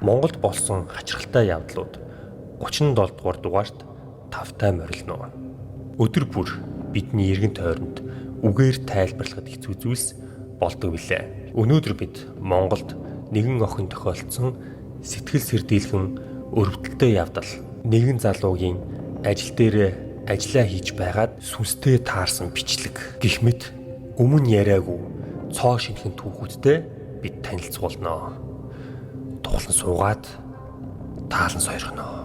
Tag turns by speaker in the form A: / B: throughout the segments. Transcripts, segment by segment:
A: Монголд болсон хачирхалтай явдлууд 37 дугаар дугаарт тавтай морилно. Өдөр бүр бидний эргэн тойронд үгээр тайлбарлахад хэцүү зүйлс болдог билээ. Өнөөдөр бид Монголд нэгэн охин тохиолдсон сэтгэл сэрдийлхэн өрөвдөлтөй явдал, нэгэн залуугийн ажил дээр ажиллаа хийж байгаад сүнстэй таарсан бичлэг гэх мэт өмнө яриаггүй цоо шинхэн түүхүүдтэй бид танилцуулнаа. Тухлан суугаад таалан сойрхно.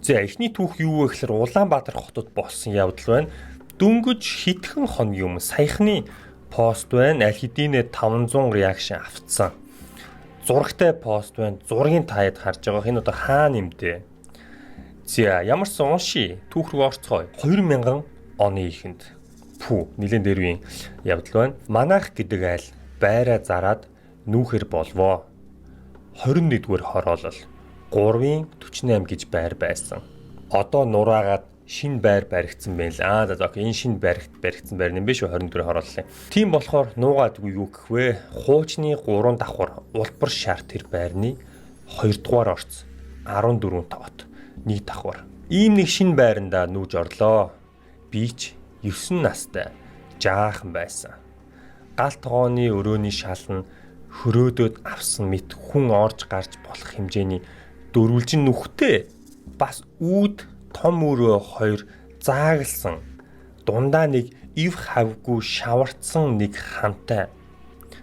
A: За эхний түүх юу вэ гэхээр Улаанбаатар хотод болсон явдал байна. Дөнгөж хитгэн хоног юм саяхны пост байна. Аль хэдийнэ 500 реакшн авцсан. Зурагтай пост байна. Зургийг таад харж байгаа. Энэ одоо хаана нэмдэ? За ямар ч унши түүх рүү орцгоё. 2000 оны эхэнд нэлээд дэрвийн явдал байна. Манайх гэдэг айл байраа зараад нүүхэр болвоо. 21-р хороолол 3.48 гэж байр байсан. Одоо нураагаад шинэ байр баригдсан байл. Энэ шинэ баригдсан байр юм биш үү 24 хорооллын. Тийм болохоор нуугаадгүй юу гэх вэ? Хуучны 3 давхар улбар шар тэр байрны 2 дугаар орц 14 тоот 1 давхар. Ийм нэг шинэ байранда нүүж орлоо. Би ч 9 настай жаахан байсан. Галт тогооны өрөөний шал нь хөрөөдөд авсан мэт хүн орж гарч болох хэмжээний дөрвөлжин нүхтэй бас үүд том өрөө 2 заагалсан дундаа нэг ив хавгүй шаварцсан нэг хамтай.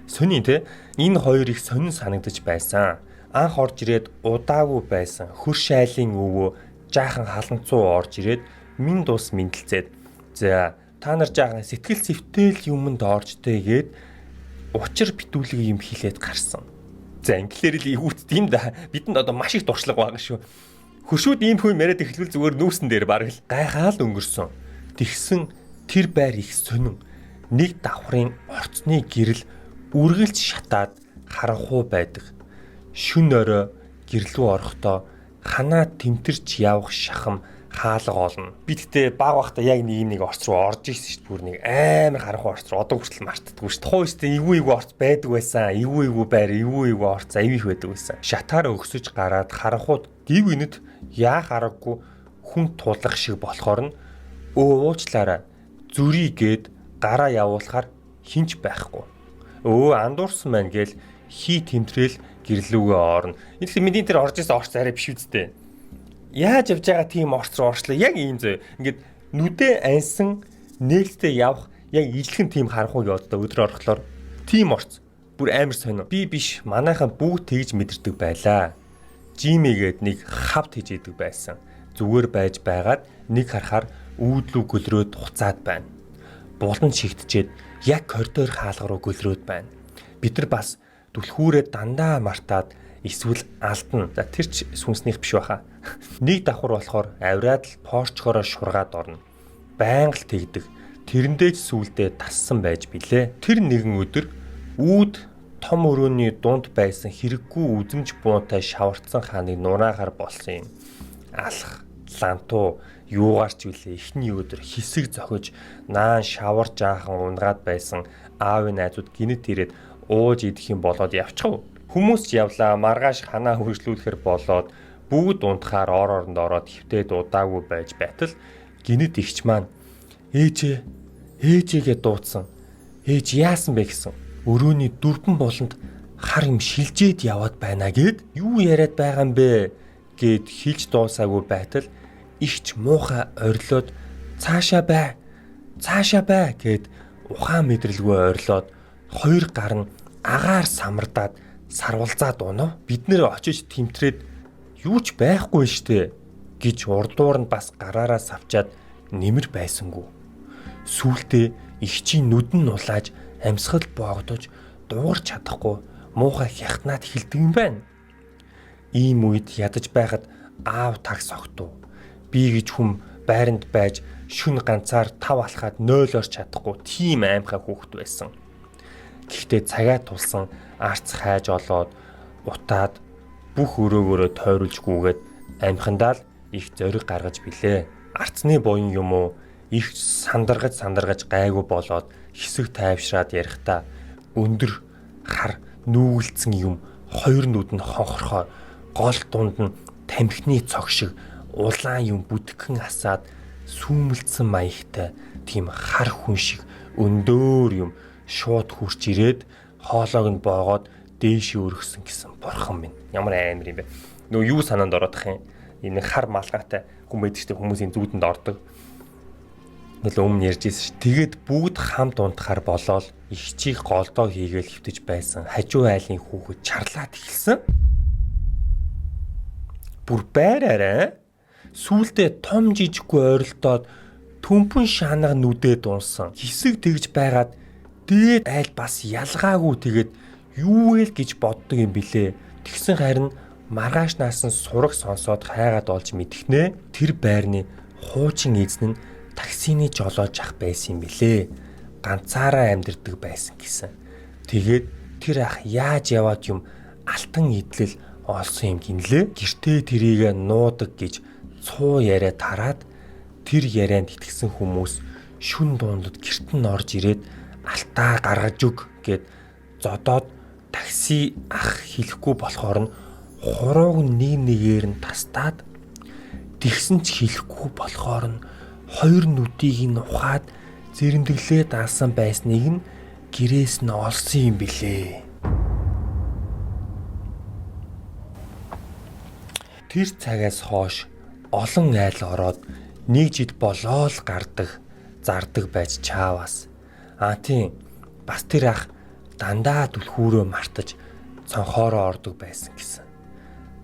A: Сони те энэ хоёр их сонин санагдаж байсан. Анх орж ирээд удаагүй байсан хөрш айлын өвөө жаахан халанцуу орж ирээд минь дус мэдлцээд за та нар жаахан сэтгэл зүйтэл юмд оржтэй гээд учир битүүлэг юм хилээд гарсан. За англиэр л ивүүт тийм да. Бидэнд одоо маш их дуршлаг байгаа шүү. Хөршүүд ийм хүн яриад эхлүүл зүгээр нүүсэн дээр бараг л гайхаал өнгөрсөн. Тэгсэн тэр байр их сонин. Нэг давхрын орцны гэрэл үргэлж шатаад харанхуй байдаг. Шүн орой гэрлүү орохдоо ханаа тэмтэрч явах шахам хаалга олно. Би тэгтээ баг бахта яг нэг орц руу орж ирсэн шүү дээ. Бүр нэг амар харанхуй орц руу одоо хүртэл мартдаггүй шүү дээ. Тухайстай эвгүй орц байдаг байсан. Эвгүй байр, эвгүй орц авих байдаг байсан. Шатаараа өгсөж гараад харанхууд див инэд яах аргагүй хүн тулах шиг болохоор нь уучлаарай зүрийгээд гараа явуулахаар хинч байхгүй. Андуурсан байна гээл хий тэмдрэл гэрлүүгээ орно. Энэ мэдийн тэр орж исэн орц арай биш үсттэй. Яаж явж байгаа тийм орц руу орчлоо. Яг ийм зөө. Ингээд нүдэ ансан нээлттэй явах яг ижлэгэн тийм харанхуй явдаа өдрөөр орохлоор тийм орц бүр амар сонио. Би биш манайхан бүгд тэгж мэдэрдэг байлаа. Жимигээд нэг хавт хийж идэг байсан. Зүгээр байж байгаад нэг харахаар үүдлүү гөлрөөд хуцаад байна. Булан шигтчээд яг коридор хаалга руу гөлрөөд байна. Бид нар бас түлхүүрээ дандаа мартаад эсвэл алдна. За тэр ч сүнснийх биш баха. Нэг давхар болохоор авраад л порчгороо шургаад орно. Байнга л тэгдэг. Тэрэндээ ч сүулдэ тассан байж билээ. Тэр нэгэн өдөр үүд том өрөөний дунд байсан хэрэггүй үзэмж буунтай шаварцсан хааны нураахаар болсон юм. Алах, лантуу, юугаарч билээ эхний өдөр хэсэг зохиж наан шавар жаахан унгаад байсан аавын найзууд гинэт ирээд ууж идэх юм болоод явчихв. Хүмүүс ч явлаа маргааш ханаа хүргэлүүлэхэр болоод бүгд унтахаар оронд ороод хөвтөд удаагүй байж байтал гинэт ихч маань ээжээгээ дуудсан. Ээж яасан бэ гэсэн. Өрөөний дөрвөн буланд хар юм шилжээд яваад байна гэд юу яриад байгаа юм бэ гэд хэлж дуусаагүй байтал ихч муухай орилоод цаашаа бай гэд ухаан мэдрэлгүй орилоод хоёр гар нь агаар самардаад сарвалзаад унав. Бид нэр очиж тэмтрээд юу ч байхгүй штэ гэж урдуур нь бас гараараа савчаад нэмэр байсангүй. Сүүлдээ ихчийн нүдэн нулааж амьсгал боогдож дуугарч чадахгүй муухай хятнаад хэлдэг юм байна. Ийм үед ядаж байхад аав тагс огтов. Би гэж хүм байранд байж шүн ганцаар 5 алхаад 0 орч чадахгүй тийм аимхай хүүхэд байсан. Гэхдээ цагаа тулсан арц хайж олоод утаад бүх өрөөгөөрөө тойруулж гүгээд амхандаа л их зориг гаргаж билээ. Арцны буян юм уу? Их сандаргаж гайгүй болоод хэсэг тайвшраад ярихдаа өндөр хар нүүгэлцэн юм хоёр нүд нь хонхорхоо гол дунд нь тамхины цог шиг улаан юм бүтгэн асаад сүүмэлцэн маягтай тийм хар хүн шиг өндөөр юм шууд хурч ирээд хоолойг нь боогоод дээшээ өргөсөн гэсэн бурхан минь. Ямар амар юм бэ? Нөгөө юу санаанд ороодах юм? Энэ хар малгайтай хүн байдаг шүү дээ, хүмүүсийн зүүдэнд ордог. Нэл өмнө ярьжсэн ш. Тэгээд бүгд хамт унтахаар болоод их чих голдоо хийгээл хөвтөж байсан. Хажуу айлын хүүхэд чарлаад эхэлсэн. Бүр байраарай. Сүүлдээ том жижиггүй ойролдоод төмпөн шанага нүдэд унсан. Хэсэг тэгж байгаад дээд айл бас ялгаагүй тэгээд юу вэ гэж боддог юм билээ. Тэгсэн харин маргааш наасан сураг сонсоод хайгаад олж мэдхнэ. Тэр байрны хуучин эзэн нь таксины жолоож ах байсан юм билээ. Ганцаараа амьдардаг байсан гэсэн. Тэгээд тэр ах яаж яваад юм алтан идэл олсон юм гинлээ. Гэртээ тэрийг нуудаг гэж цуу яриа тараад тэр ярианд итгэсэн хүмүүс шүн дундад гэрт нь орж ирээд алтаа гаргаж өг гэд зодоод такси ах хэлэхгүй болохоор нь хурууг нэгээр нь тастаад тэгсэн ч хэлэхгүй болохоор нь хоёр нүдийг нь ухаад зэрэмдэглээ даасан байсныг нь гэрээс нь олсон юм билээ. Тэр цагаас хойш олон айл ороод нэг жид болоо л гардаг, зардаг байж чааваас. Тийм бас тэр ах дандаа түлхүүрөө мартаж цонхоороо ордог байсан гэсэн.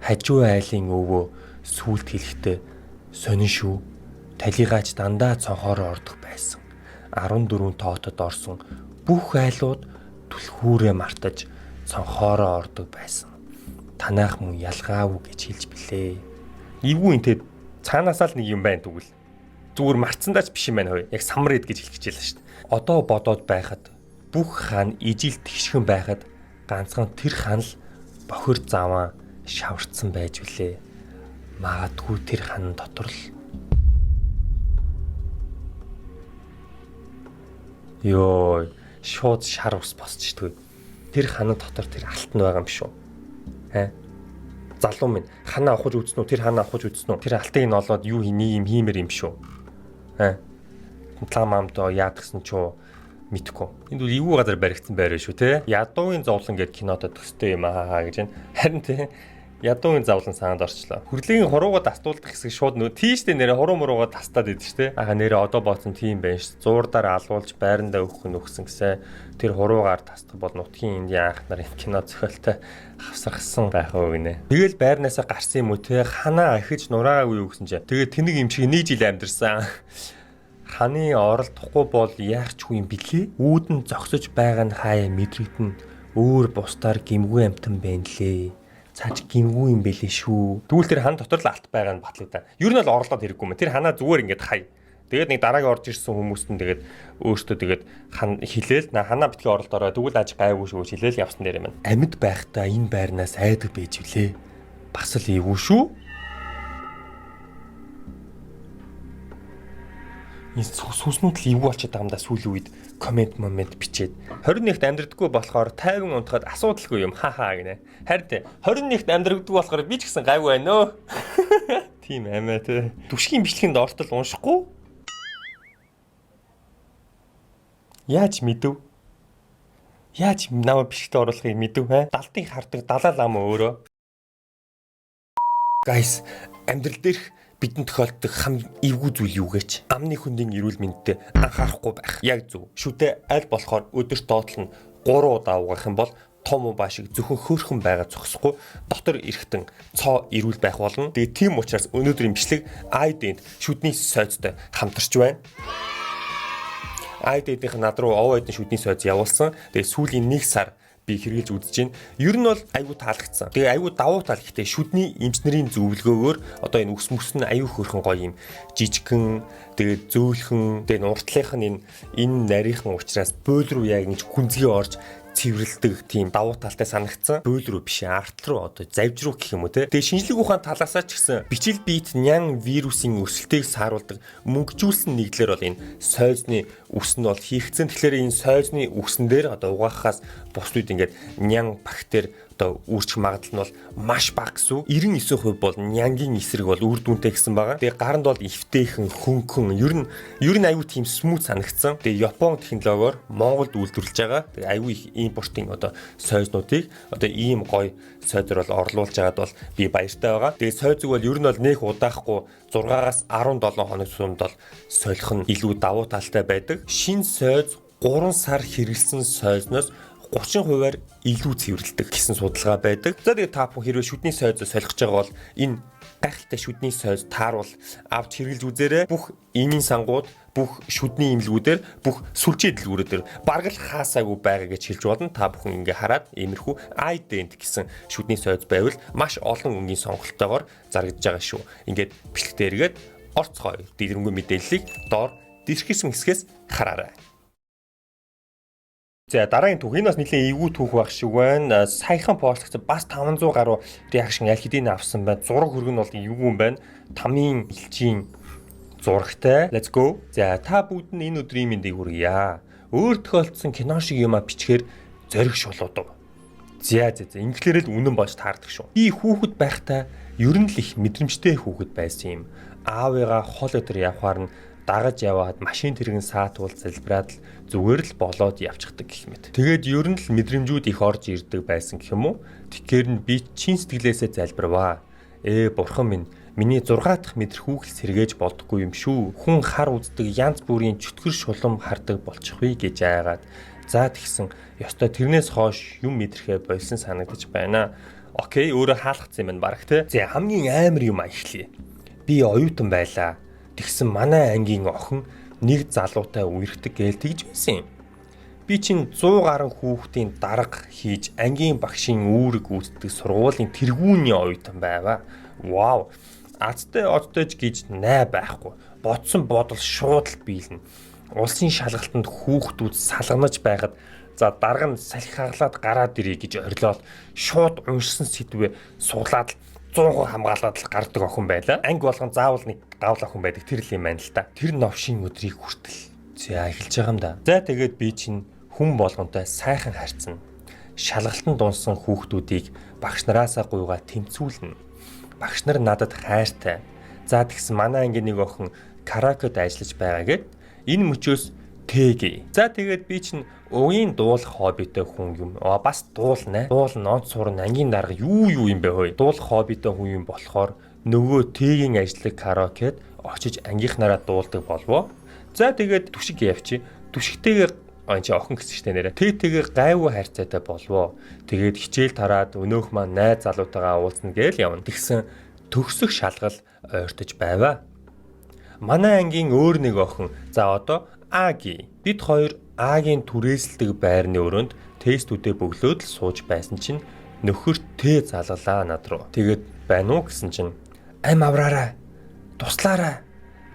A: Хажуу айлын өвөө сүлд хэлэхдээ сонин шүү. Талигаач дандаа цонхоороо ордог байсан. 14 тоотод орсон бүх айлууд түлхүүрээ мартаж цонхоороо ордог байсан. Танайх мөн ялгаагүй гэж хэлж билээ. Эвгүй энэ цаанаасаа л нэг юм байна тэгвэл. Зүгээр марцсандаач биш юм байна хөөе. Яг самрээд гэж хэлчихэж байлаа шүү дээ. Одоо бодоод байхад бүх хаан ижил тэгшхэн байхад ганцхан тэр хаан л бохир заваа шаварцсан байж үлээ. Магадгүй тэр хаан дотор л ёо шууд шар ус босчихдгүй. Тэр хаан дотор тэр алтан байгаа юм биш үү? Залуу минь ханаа авахж үзсэн үү? Тэр ханаа авахж үзсэн үү? Тэр алтыг нь олоод юу нэг юм хиймээр юм шүү. Тламамдоо яадгсан ч мэдхгүй. Энд бол эвгүй газар баригдсан байраа шүү те. Ядуугийн зовлон гэд кинотод төстэй юм аа гэж байна. Харин те ядуугийн зовлон санаанд орчлоо. Хүрлэгийн хуруугаа тастуулдах хэсэг шууд нөө тийштэй нэрэ хуруу муруугаа тастаад идэв шүү те. Нэрэ одоо бооцсон тийм байна ш. Зуурдаар алуулж байрандаа өгсөн гэсэн. Тэр хуруугаар тастах бол нутгийн Индийн анх нарын кино зохиолтой хавсархсан байх уу гинэ. Тэгэл байрнаасаа гарсан юм уу те. Ханаа ахиж нураагүй юу гэсэн чинь. Тэгээд тэнэг юм шиг нэг жил амьдэрсэн. Ханы оролдохгүй бол яах ч юм билээ. Үүдэн зогсож байгаа нь хаяа мэдрэгдэн өөр бусдаар гимгүй амтан байна лээ. Цааш гимгүй юм бэлээ шүү. Тэгвэл тэр хан дотор л алт байгаа нь батлагдаа. Ер нь л оролдоод хэрэггүй юм. Тэр ханаа зүгээр ингээд хай. Тэгээд нэг дараагийн орж ирсэн хүмүүст нь тэгээд өөртөө тэгээд хан хилээл ханаа битгий оролдороо тэгвэл аж гайгүй шүү хилээл явсан дээр юм. Амьд байхдаа энэ байрнаас айдаг байж үлээ. Бас л эвгүй шүү. Сүснүүд л эвгүй болчиход байгаа юм да сүүлийн үед комент бичээд 21-т амьдрдаггүй болохоор 50 унтахад асуудалгүй юм хаа гинэ. Харин 21-т амьдрдаггүй болохоор би ч гэсэн гайгүй байна өө. Тийм амиа те. Түшгийн бичлэгэнд ортол уншихгүй. Яаж мэдв? Яаж намайг бишгтээ оруулахыг мэдв хэ? Далтыг хардаг далаа лам өөрөө. Guys, амьдрал дээрх бидэнд тохиолддог хам эвгүй зүйл юу гэж амны хүндийн эрүүл мэндэд анхаарахгүй байх. Яг зөв. Шүтээ аль болохоор өдөрт доотлон 3 удаа угаах юм бол том баа шиг зөвхөн хөөрхөн байгаа зогсохгүй дотор эрэхтэн цоо эрүүл байх болно. Тэгээ тийм учраас өнөөдрийн бичлэг iDent шүдний сойцтой хамтарч байна. iDent-ийнх над руу овоодны шүдний сойц явуулсан. Тэгээ сүүлийн 1 сар би хэрэгжилж үзэж байна. Ер нь бол аюу таалагдсан. Тэгээ аюу давуу тал гэхдээ шүдний эмчнэрийн зөвлөгөөгөөр одоо энэ үс мөс нь аюу хөөрхөн гоё юм жижигхэн тэгээ зөөлхөн тэгээ нуртлынх нь энэ нарийнхан учраас бойл руу яг нэг гүнзгий орж цэвэрлдэг тийм давуу талтай санагдсан. Хууль руу биш, арт руу одоо завж руу гэх юм уу те. Тэгээ шинжлэх ухаан талаасаа ч гэсэн бичил биет нян вирусын өсөлтийг сааруулдаг мөнгөжүүлсэн нэгдлэр бол энэ сойзны үс нь бол хийгдсэн. Тэгэхээр энэ сойзны үсэн дээр одоо угаахаас бус үед ингээд нян бактери одоо үүрчих магадлал нь бол маш бага гэсэн. 99% бол нянгийн эсрэг бол үр дүнтэй гэсэн байгаа. Тэгээ гаранд бол эвтэйхэн, хөнгөн, ер нь аюу тийм смут санагдсан. Тэгээ Япон технологиор Монголд үйлдвэрлэж байгаа. Тэгээ аюу их импортын одоо сойзнуудыг одоо ийм гоё сойдор бол орлуулж байгаад бол би баяртай байгаа. Тэгээ сойзог бол ер нь бол нэх удаахгүй 6-аас 17 хоног сумд бол солих нь илүү давуу талтай байдаг. Шинэ сойз 3 сар хэрэглэсэн сойзноос 30%-аар илүү цэвэрлдэг гэсэн судалгаа байдаг. За тэгээд та бүхэн хэрвээ шүдний сойз солих гэж байгаа бол энэ гайхалтай шүдний сойз тааруул авч хэрэглэж үзээрэй. Бүх эмийн сангууд, бүх шүдний имлгүүдээр, бүх сүлжээ дэлгүүрүүдээр бараг л хаасаагүй байгаа гэж хэлж болно. Та бүхэн ингээ хараад иймэрхүү iDent гэсэн шүдний сойз байвал маш олон өнгийн сонголтоогоор зарагдж байгаа шүү. Ингээд бичлэгтээ эргээд орцгоё. Дэлгэрэнгүй мэдээллийг доор дискрипшн хэсгээс хараарай. За дараагийн түүх энэ бас нэлээд эвгүй түүх байх шиг байна. Саяхан постлогдсон бас 500 гаруй реакшн аль хэдийн авсан байна. Зураг хөрг нь бол эвгүй юм байна. Тамийн элчийн зурагтай. Let's go. За та бүгд нь энэ өдрийн мэндийг хүргье. Өөр тохиолдсон кино шиг юма бичгээр зориг шулуудав. За ингэхлээр л үнэн болж таардаг шүү. Би хүүхэд байхдаа ер нь л их мэдрэмжтэй хүүхэд байсан юм. Аавыгаа хол өдөр явхаар нь дагаж яваад машин тэрэгэн саатуул залбираад л зүгээр л болоод явчихдаг гэх мэт. Тэгээд ер нь л мэдрэмжүүд их орж ирдэг байсан гэх юм уу? Тэгэхээр нь би чин сэтгэлээсээ залбирваа. Бурхан минь, миний 6 дахь мэдэр хүүхэл сэргээж болдоггүй юм шүү. Хүн хар үздэг янз бүрийн чөтгөр шулам хардаг болчихвээ гэж айгаад. За тэгсэн ёстой тэрнээс хойш юм мэдрэхээ болсон санагдаж байна. Окей, өөрөө хаалгацсан юм байна баг те. За хамгийн амар юм ахлие. Би оюутан байлаа. Тэгсэн манай ангийн охин нэг залуутай үерхдэг гээл тэгж байсан юм. Би чинь 100 гаруй хүүхдийн дарга хийж ангийн багшийн үүрэг гүйцэтгэх сургуулийн тэргүүний оюутан байваа. Вау. Азтай одтойж гэж най байхгүй. Бодсон бодол шууд л биелнэ. Улсын шалгалтанд хүүхдүүд салганаж байхад за дарга нь салхи хаглаад гараад ирье гэж орилоод шууд уншсан сэдвээ суглаад 100% хамгаалаад л гардаг охин байлаа. Анги болгон заавал нэг гавл охин байдаг тэр л юм байна л да. Тэр новшийн өдрийг хүртэл. За эхэлж байгаа юм да. За тэгээд би чинь хүн болгонтой сайхан харьцна. Шалгалтанд унсан хүүхдүүдийг багш нараасаа гуйгаа тэмцүүлнэ. Багш нар надад хайртай. За тэгсэн манай ангийн нэг охин каракед ажиллаж байгаа гэд энэ мөчөөс тэгэ. За тэгээд би чинь угийн дуулах хоббитой хүн юм. Бас дуулна. Дуулна, онц сурна, ангийн дарга юу юм бэ хөөе. Дуулах хоббитой хүн юм болохоор нөгөө тэгийн ажлыг каракед очиж ангийнхнараа дуулдаг болвоо. За тэгээд түшиг явчих. Түшигтэйгээр охин гэсэн штэ нэрэ. Тэгээ гайвуу хайрцаатай болвоо. Тэгээд хичээл тараад өнөөх маань найз залуутайгаа уулзна гээл явна. Тэгсэн төгсөх шалгал ойртож байваа. Манай ангийн өөр нэг охин. За одоо Аги. Бид хоёр Агийн түрээсэлдэг байрны өрөөнд тестүүдээ бөглөөд л сууж байсан чинь нөхөр тэ залгалаа над руу. Тэгээд байна уу гэсэн чинь ам авраарай. Туслаарай.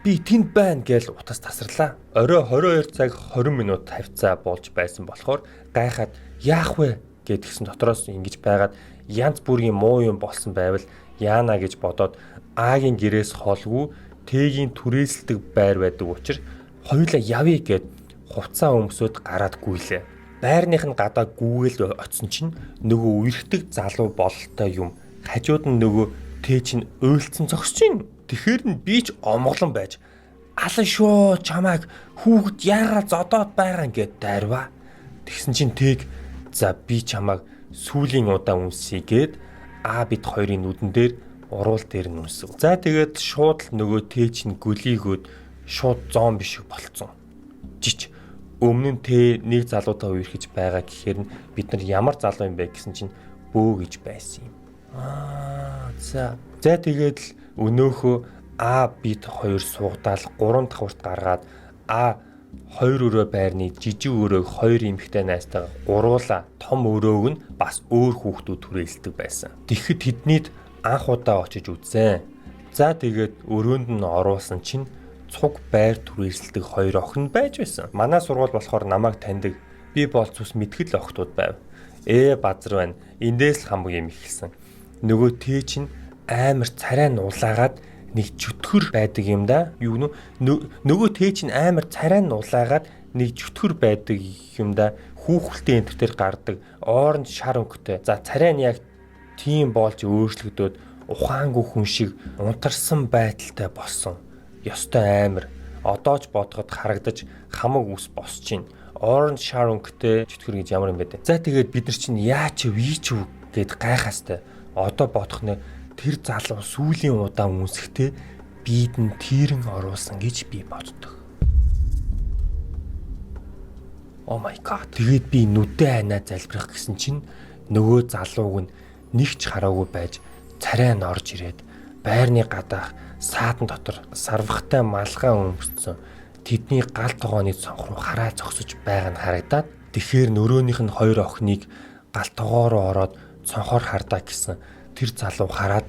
A: Би тэнд байна гэж утас тасарлаа. Орой 22 цаг 20 минут хавцаа болж байсан болохоор гайхаад яах вэ гэдгсэн дотроос ингэж байгаад янз бүрийн муу юм болсон байвал яана гэж бодоод Агийн гэрээс холгүй тэгийн түрээсэлдэг байр байдаг учраас хоёулаа явъя гэд хувцаа өмсөд гараад гүйлээ. Байрных нь гадаа гүүгээл очсон чинь нөгөө үерхдэг залуу бололтой юм. Хажууд нь нөгөө тэ чинь уйлцсан зогсож байна. Тэгэхэр нь би ч омголон байж алан шүү чамайг хүүхэд яагаад зодоод байгаа гэд дайрваа. Тэгсэн чинь тэг за би чамайг сүүлийн удаа үнсье гэд бид хоёрын нүдэн дээр уруул дээр нь үнсв. За тэгээд шууд л нөгөө тэ чинь гөлийгөөд шууд зомби шиг болцсон. Жич өмнө нь тэ нэг залуутай үерхэж байгаа гэхээр бид нар ямар залуу юм бэ гэсэн чинь бөө гэж байсан юм. За тэгээд л өнөөхөө бид хоёр суугдаал 3 давхурт гаргаад хоёр өрөө байрны жижиг өрөөг хоёр эмэгтэй найзтайгаа гуруула том өрөөг нь бас өөр хүүхдүүд түрээсэлдэг байсан. Тэгэхэд тэднийд анх удаа очиж үзсэн. За тэгээд өрөөнд нь оруулсан чинь цуг байр түрээсэлдэг хоёр охин байж байсан. Манай сургууль болохоор намайг таньдаг Би болцус мэтгэл охтууд байв. Базар байна. Эндээс л хамаг юм ихэлсэн. Нөгөө тээ чинь амар царай нуулаагаад нэг чөтгөр байдаг юм да. Юу гэнэ? Нөгөө тээ чинь амар царай нуулаагаад нэг чөтгөр байдаг юм да. Хүүхэлтэй энэ төр гардаг оранж шар өнгөтэй. За царай нь яг тийм болж өөрчлөгдөөд ухаангүй хүн шиг унтарсан байдалтай болсон. Ёстой амар. Одоо ч бодоход харагдаж хамаг ус босч чинь. Orange шар өнгөтэй чөтгөр гэж ямар юм бэ? За тэгээд бид нар чинь яач вич үү гэд гайхастай. Одоо бодох нэ тэр залуу сүүлийн удаан үнсэхдээ бид нь тэрэн оруулсан гэж би боддог. Oh my god. Тэгээд би нүдээ ханаа залбирах гэсэн чинь нөгөө залууг нь нэг ч хараагүй байж царай нь орж ирээд байрны гадаах саадан дотор сарвахтай малгай өмссөн тэдний гал тогооны цонх руу хараа зогсож байгаа нь харагдаад тэгэхээр нөрөөнийх нь хоёр охиныг гал тогоо руу ороод цонхоор хардаа гэсэн тэр залуу хараад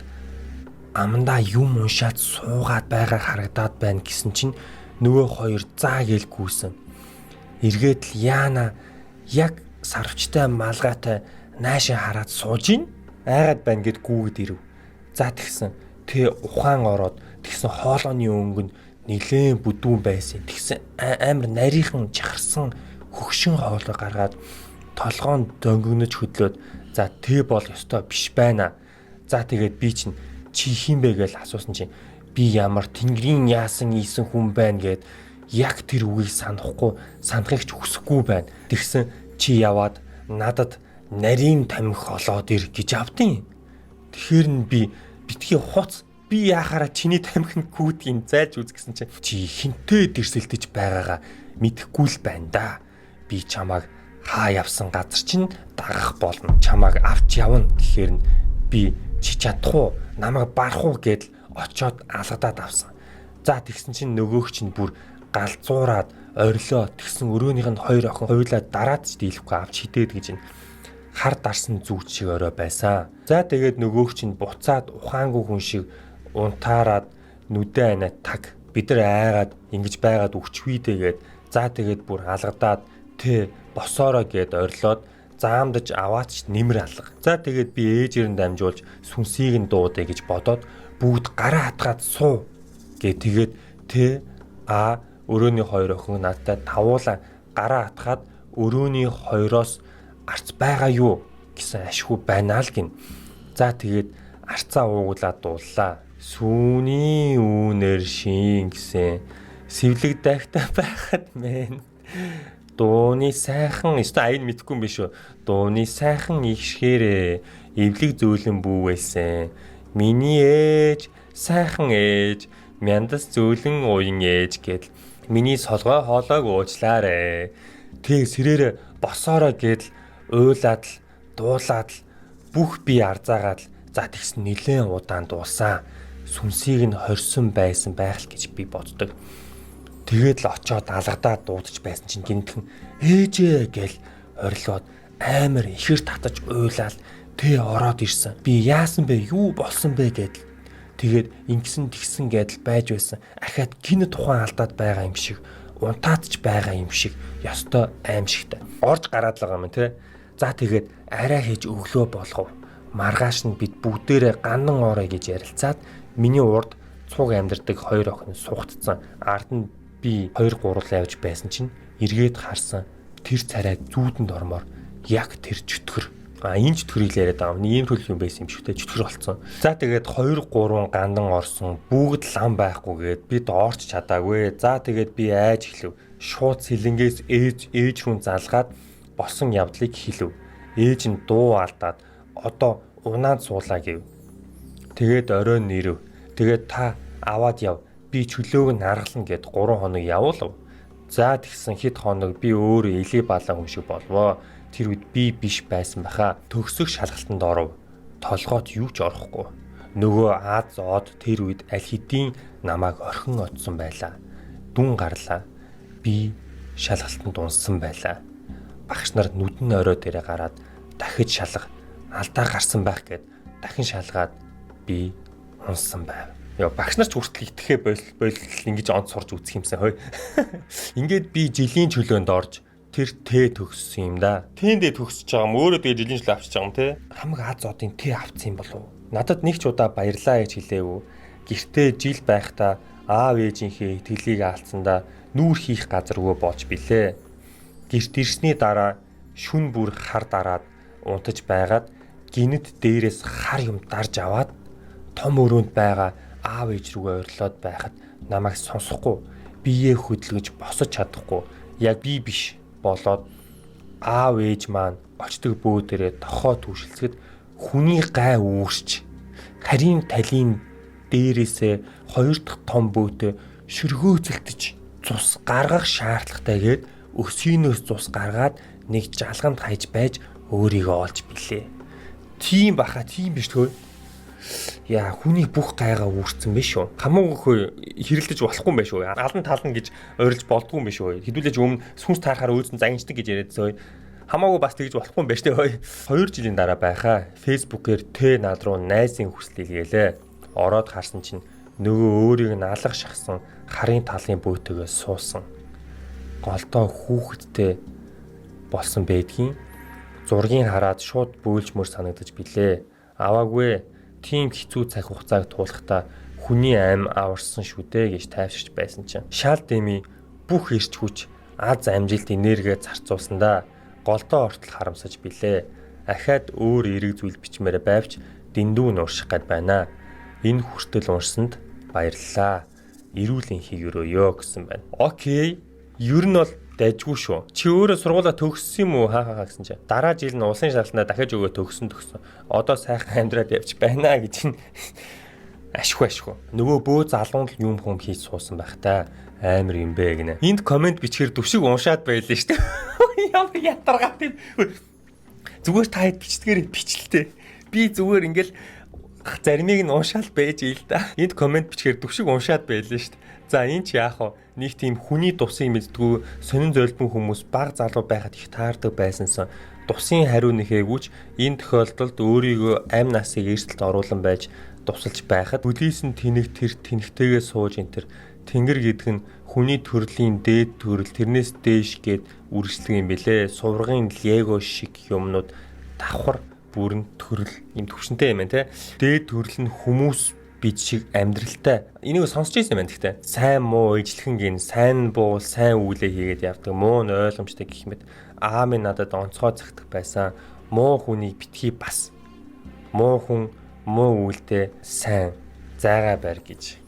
A: амандаа юм уншаад суугаад байгаа харагдаад байна гэсэн чинь нөгөө хоёр заа гээл гүйсэн. Эргээд л яана яг сарвчтай малгайтай наашаа хараад сууж ийн айгаад байна гэд гүүгэд ирэв. За тэгсэн тэ ухаан ороод тэгсэн хоолооны өнгө нь нилээн бүдүүн байсан. Тэгсэн амар нарийнхан чахарсан хөгшин хоолой гаргаад толгоон дөнгөнөж хөдлөөд за тэ бол ёстой биш байна. За тэгээд би чинь чи хин бэ гэж асуусан чинь би ямар тэнгэрийн яасан ийсэн хүн байна гэд яг тэр үгийг санахгүй санахыг ч хүсэхгүй байна. Тэгсэн чи яваад надад нарийн тамхи олоод ир гэж авдیں۔ Тэгэхээр нь би битгий хуц би яхаараа чиний тамхинд гүйдгийг зайлж үз гэсэн чинь чи хинтээ дэрсэлдэж байгаагаа мэдэхгүй л байна да. Би чамааг хаа явсан газар чинь дагах болно. Чамааг авч явна гэхээр нь би чи чадах уу намайг барах уу гэдэл очоод алгадаад авсан. За тэгсэн чинь нөгөөх чинь бүр галзуураад орилоо тэгсэн өрөөнийх нь хоёр охин хойлоо дараад ч дийлэхгүй авч хидээд гэж хар дарсан зүгт шиг орой байсан. За тэгээд нөгөөх чинь буцаад ухаангүй хүн шиг унтаарад нүдэ анаа таг бид нар айгаад ингэж байгаад өгчвээ тэгээд за тэгээд бүр алгадаад тэ босоороо гэд орилоод заамдаж аваач нэмэр алга. За тэгээд би ээжээр нь дамжуулж сүнсийг нь дуудаа гэж бодоод бүгд гараа хатгаад суу гэ тэгээд тэ өрөөний хоёр охин надтай тавуулаа гараа хатгаад өрөөний хоёроос арц байгаа юу гэсэн ашгүй байна л гин. За тэгээд арцаа уугуулаад дууллаа. Сүүний үүнэр шин гэсэн сэвлэг дайгтай байхад мэн. Дууны сайхан өстө аян мэдгүй юм биш үү. Дууны сайхан ихшгээрээ эвлэг зөөлөн бүүвэсэн. Миний ээж сайхан ээж мяндас зөөлөн уян ээж гэдэл миний солгой хоолойг уучлаарэ. Тэг сэрээрээ босоороо гэдэл уйлаад л дуулаад л бүх би арзаагаад л за тэгсэн нилээн удаан дуулсан. Сүнсийг нь хорьсон байсан байх л гэж би боддог. Тэгээд л очоод алгадаад дуудаж байсан чинь гинтхэн ээжээ гэл орилоод амар ихэр татаж уйлаад тэ ороод ирсэн. Би яасан бэ? Юу болсон бэ гэдэл. Тэгээд ингэсэн тэгсэн гэдэл байж байсан. Ахаад гинэ тухайн алдаад байгаа юм шиг, унтаадч байгаа юм шиг, ёстой аимшигтай. Орж гараад л байгаа юм те. За тэгээд арай хийж өглөө болгов. Маргааш нь бид бүгдээрээ гандан орой гэж ярилцаад миний урд цуг амьдардаг хоёр охин суугдсан. Ард нь би 2-3 явж байсан чинь эргээд харсан. Тэр царай зүүдэнд ормоор яг тэр чөтгөр. Энэ чөтгөрийг яриад байгаа юм. Ийм төрөл юм байсан юм шүү дээ. Чөтгөр болсон. За тэгээд 2-3 гандан орсон. Бүгд лам байхгүйгээд бид орч чадаагүй. За тэгээд би айж эхлэв. Шууд сэлэнгээс ээж рүү залгаад болсон явдлыг хэлв. Ээж нь дуу алдаад одоо унаад суулаа гэв. Тэгээд оройн нэрв. Тэгээд та аваад яв. Би чөлөөг нь харгална гэд 3 хоног явуулав. За тэгсэн хэд хоног би өөрөө элий балаа хүн шиг болвоо. Тэр үед би биш байсан баха. Төгсөх шалгалтанд оров. Толгойд юу ч орохгүй. Нөгөө Аз од тэр үед аль хэдийн намайг орхин одсон байлаа. Дүн гарлаа. Би шалгалтанд унсан байлаа. Багш нар нүдэн орой дээрээ гараад дахиж шалга алдаа гарсан байх гэд дахин шалгаад би унсан байв. Яа багш нар ч хүртэл итгэхээ болол ингэж онц сурж үзэх юмсан хой. Ингээд би жилийн чөлөөнд орж тэр Т төгссөн юм да. Тэндээ төгсөж байгаа юм. Өөрөө тэгээ жилийн жил авчиж байгаа юм те. Хамаг аз одын Т авцсан юм болов уу? Надад нэг ч удаа баярлаа гэж хэлээгүй. Гэртээ жил байхдаа аав ээжийнхээ итгэлийг алдсандаа нүүр хийх газар өгөө болж билээ. Гэрт ирсний дараа шүн бүр хар дараад унтаж байгаад гинэд дээрээс хар юм дарж аваад том өрөөнд байгаа аав ээж рүүгээ ойрлоод байхад намайг сонсохгүй, биеэ хөдөлгөж босож чадахгүй, яг би биш болоод аав ээж маань очдөг бөө дээрээ тохоо түшилцэд хүний гай үүрч харийн талын дээрээсээ хоёр дахь том бөөтө шөргөөцөлтөж цус гаргах шаардлагатай гээд өсөөнөөс цус гаргаад нэг жалганд хайж байж өөрийгөө олж билээ. Тийм баха, тийм биш төө. Яа, хүний бүх гайгаа үүрцэн биш үү? Хамаагүй хэрэлдэж болохгүй юм биш үү? Алан тална гэж ойрлж болдгүй юм биш үү? Хэдүүлээж өмнө сүнс таарахаар өөзөн загинчдаг гэж яриадсан. Хамаагүй бас тэгж болохгүй юм байна штэ хөөе. 2 жилийн дараа байхаа фэйсбүүкээр Т над руу найзын хүсэл илгээлээ. Ороод харсан чинь нөгөө өөрийг нь алга шахсан харын талын бөөтөгөө суусан. Голдоо хүүхэдтэй болсон байдгийн зургийг хараад шууд бөөлжмөр санагдаж билээ. Аваагүй тийм хэцүү цаг хугацааг туулахдаа хүний ам аварсан шүү дээ гэж тайвширч байсан чинь шал дэмий бүх эрч хүч аз амжилт энерги зарцуулсандаа голдоо ортол харамсаж билээ. Ахаад өөр эрэг зүйл бичмээр байвч дэндүү нуурших гээд байна. Энэ хүртэл уншсанд баярлалаа. Эрүүл энхийг өрөөё гэсэн байна. Окей. Ер нь бол дайжгүй шүү. Чи өөрөө сургуулаа төгссөн юм уу? Хаа гэсэн чи. Дараа жил нь улсын шалгалтанд дахиж өгөө төгсөн. Одоо сайхан амьдраад явж байна гэж нь ашгүй. Нөгөө бөө залуун л юм хүм хийж суусан байх та. Амар юм бэ гинэ. Энд комент бичгээр төвшиг уншаад байлаа шүү дээ. Ямар ятаргаа тийм. Зүгээр та хэд бичдгээр бичлээ. Би зүгээр ингээл заримыг нь уншаал байж ийл да. Энд комент бичгээр төвшиг уншаад байлаа шүү дээ. За энэ ч яах вэ? Нэг тийм хүний тусыг мэддгүү сонин золбон хүмүүс баг залуу байхад их таардаг байсансан тусын хариу нэхэгүүч энэ тохиолдолд өөрийгөө амь насыг эрсдэлд оруулан байж тусалж байхад бүлийсэн тэнэг тэр тэнэгтэйгээ сууж энэ тэр тэнгэр гэдэг нь хүний төрлийн дээд төрөл тэрнээс дээш гээд үргэлжлэх юм бэлээ. Суврагын лего шиг юмнууд давхар бүрэн төрөл юм төвшөнтэй юм байна те. Дээд төрөл нь хүмүүс бид шиг амьдралтай. Энийг сонсч ирсэн юм байна гэхдээ. Сайн муу ижлэхэн гин сайн буу сайн үйлээ хийгээд явдаг. Муу нь ойлгомжтой гэх мэт аав минь надад онцгой цагтах байсан. Муу хүнийг битгий бас. Муу хүн муу үйлдээ сайн зайгаа барь гэж.